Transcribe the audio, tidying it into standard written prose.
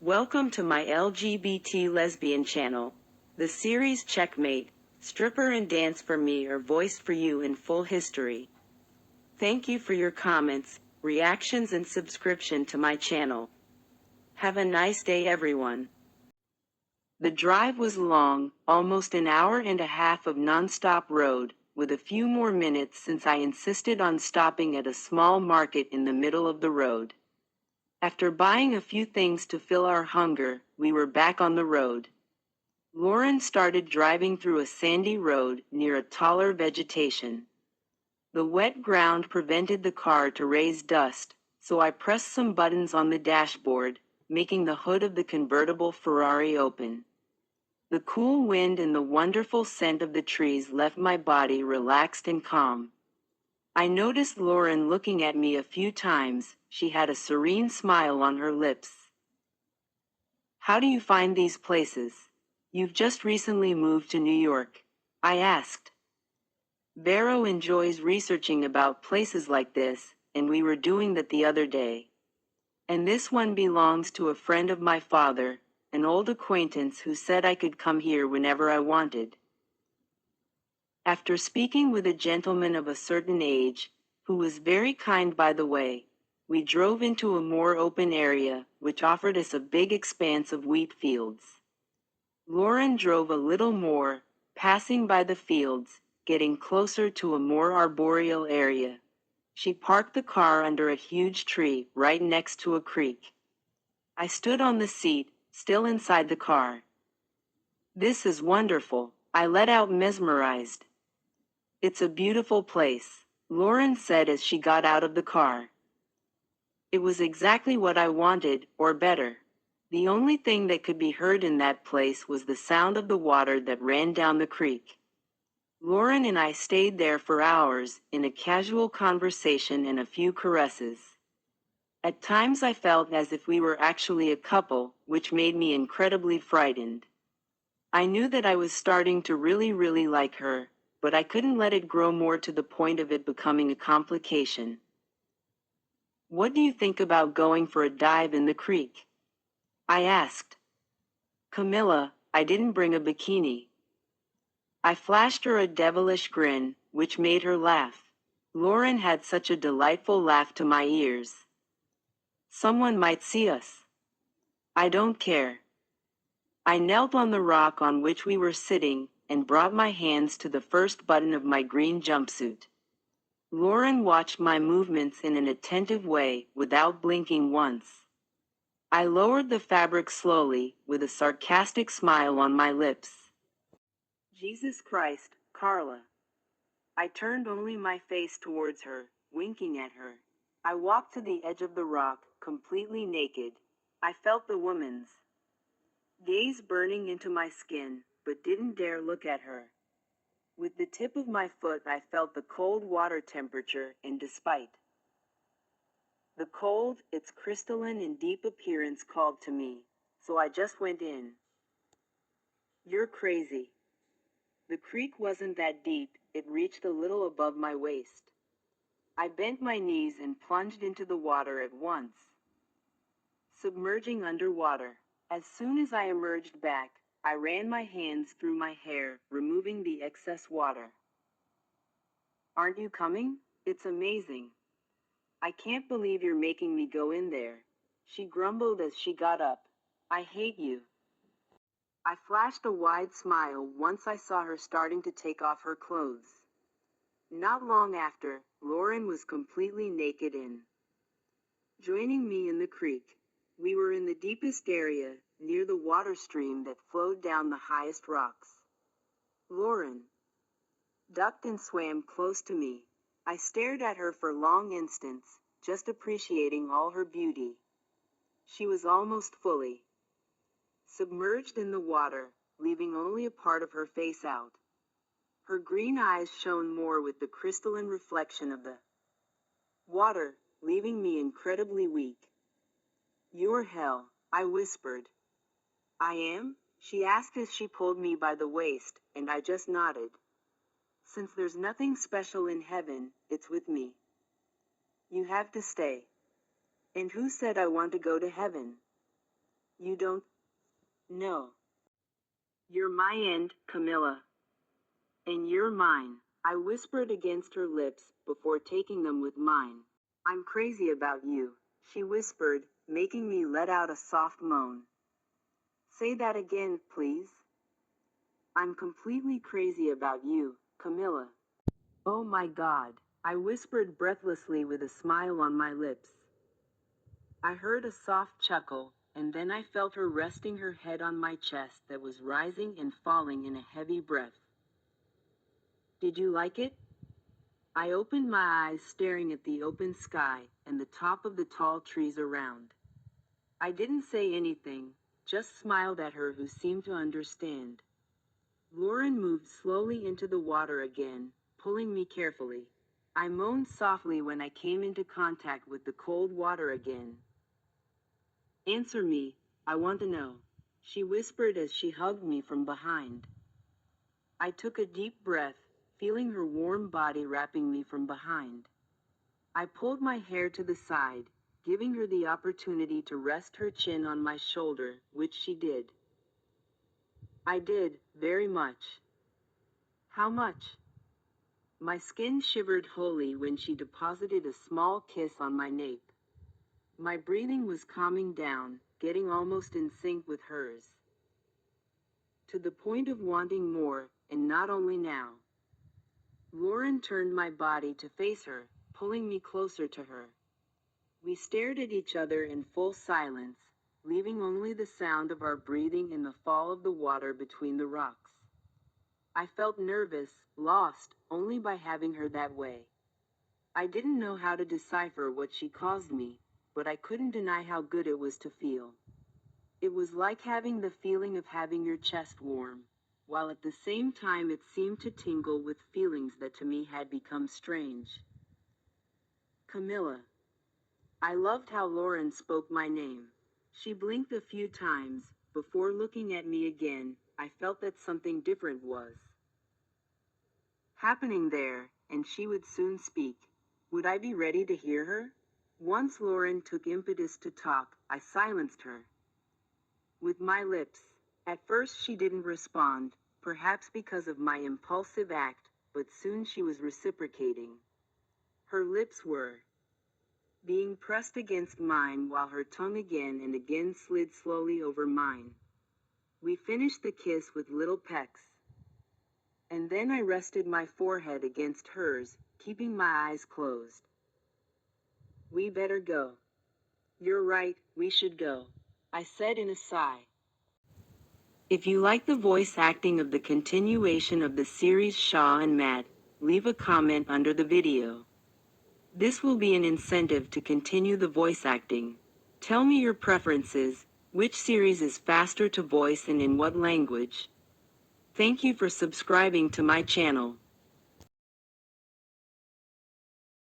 Welcome to my LGBT lesbian channel. The series Checkmate, Stripper and Dance for Me are voiced for you in full history. Thank you for your comments, reactions and subscription to my channel. Have a nice day everyone. The drive was long, almost an hour and a half of non-stop road, with a few more minutes since I insisted on stopping at a small market in the middle of the road. After buying a few things to fill our hunger, we were back on the road. Lauren started driving through a sandy road near a taller vegetation. The wet ground prevented the car to raise dust, so I pressed some buttons on the dashboard, making the hood of the convertible Ferrari open. The cool wind and the wonderful scent of the trees left my body relaxed and calm. I noticed Lauren looking at me a few times. She had a serene smile on her lips. "How do you find these places? You've just recently moved to New York," I asked. Vero enjoys researching about places like this, and we were doing that the other day. And this one belongs to a friend of my father, an old acquaintance who said I could come here whenever I wanted. After speaking with a gentleman of a certain age, who was very kind by the way, we drove into a more open area, which offered us a big expanse of wheat fields. Lauren drove a little more, passing by the fields, getting closer to a more arboreal area. She parked the car under a huge tree right next to a creek. I stood on the seat, still inside the car. "This is wonderful," I let out, mesmerized. "It's a beautiful place," Lauren said as she got out of the car. It was exactly what I wanted, or better. The only thing that could be heard in that place was the sound of the water that ran down the creek. Lauren and I stayed there for hours, in a casual conversation and a few caresses. At times I felt as if we were actually a couple, which made me incredibly frightened. I knew that I was starting to really like her, but I couldn't let it grow more to the point of it becoming a complication. "What do you think about going for a dive in the creek?" I asked. "Camilla, I didn't bring a bikini." I flashed her a devilish grin, which made her laugh. Lauren had such a delightful laugh to my ears. "Someone might see us." "I don't care." I knelt on the rock on which we were sitting, and brought my hands to the first button of my green jumpsuit. Lauren watched my movements in an attentive way, without blinking once. I lowered the fabric slowly, with a sarcastic smile on my lips. "Jesus Christ, Carla." I turned only my face towards her, winking at her. I walked to the edge of the rock, completely naked. I felt the woman's gaze burning into my skin, but didn't dare look at her. With the tip of my foot I felt the cold water temperature, and despite the cold, its crystalline and deep appearance called to me, so I just went in. "You're crazy." The creek wasn't that deep, it reached a little above my waist. I bent my knees and plunged into the water at once, submerging underwater. As soon as I emerged back, I ran my hands through my hair, removing the excess water. "Aren't you coming? It's amazing." "I can't believe you're making me go in there," she grumbled as she got up. "I hate you." I flashed a wide smile once I saw her starting to take off her clothes. Not long after, Lauren was completely naked and joining me in the creek. We were in the deepest area, near the water stream that flowed down the highest rocks. Lauren ducked and swam close to me. I stared at her for long instants, just appreciating all her beauty. She was almost fully submerged in the water, leaving only a part of her face out. Her green eyes shone more with the crystalline reflection of the water, leaving me incredibly weak. "You're hell," I whispered. "I am?" she asked as she pulled me by the waist, and I just nodded. "Since there's nothing special in heaven, it's with me. You have to stay." "And who said I want to go to heaven?" You don't know. You're my end, Camilla. And you're mine, I whispered against her lips before taking them with mine. I'm crazy about you, she whispered, making me let out a soft moan. Say that again, please. I'm completely crazy about you, Camilla. Oh my God, I whispered breathlessly with a smile on my lips. I heard a soft chuckle, and then I felt her resting her head on my chest that was rising and falling in a heavy breath. Did you like it? I opened my eyes staring at the open sky and the top of the tall trees around. I didn't say anything, just smiled at her, who seemed to understand. Lauren moved slowly into the water again, pulling me carefully. I moaned softly when I came into contact with the cold water again. Answer me, I want to know, she whispered as she hugged me from behind. I took a deep breath, feeling her warm body wrapping me from behind. I pulled my hair to the side, giving her the opportunity to rest her chin on my shoulder, which she did. I did, very much. How much? My skin shivered wholly when she deposited a small kiss on my nape. My breathing was calming down, getting almost in sync with hers. To the point of wanting more, and not only now. Lauren turned my body to face her, pulling me closer to her. We stared at each other in full silence, leaving only the sound of our breathing and the fall of the water between the rocks. I felt nervous, lost, only by having her that way. I didn't know how to decipher what she caused me, but I couldn't deny how good it was to feel. It was like having the feeling of having your chest warm, while at the same time it seemed to tingle with feelings that to me had become strange. Camilla. I loved how Lauren spoke my name. She blinked a few times, before looking at me again. I felt that something different was happening there, and she would soon speak. Would I be ready to hear her? Once Lauren took impetus to talk, I silenced her with my lips. At first she didn't respond, perhaps because of my impulsive act, but soon she was reciprocating. Her lips were being pressed against mine while her tongue again and again slid slowly over mine. We finished the kiss with little pecks. And then I rested my forehead against hers, keeping my eyes closed. We better go. You're right, we should go, I said in a sigh. If you like the voice acting of the continuation of the series Shaw and Matt, leave a comment under the video. This will be an incentive to continue the voice acting. Tell me your preferences, which series is faster to voice and in what language. Thank you for subscribing to my channel.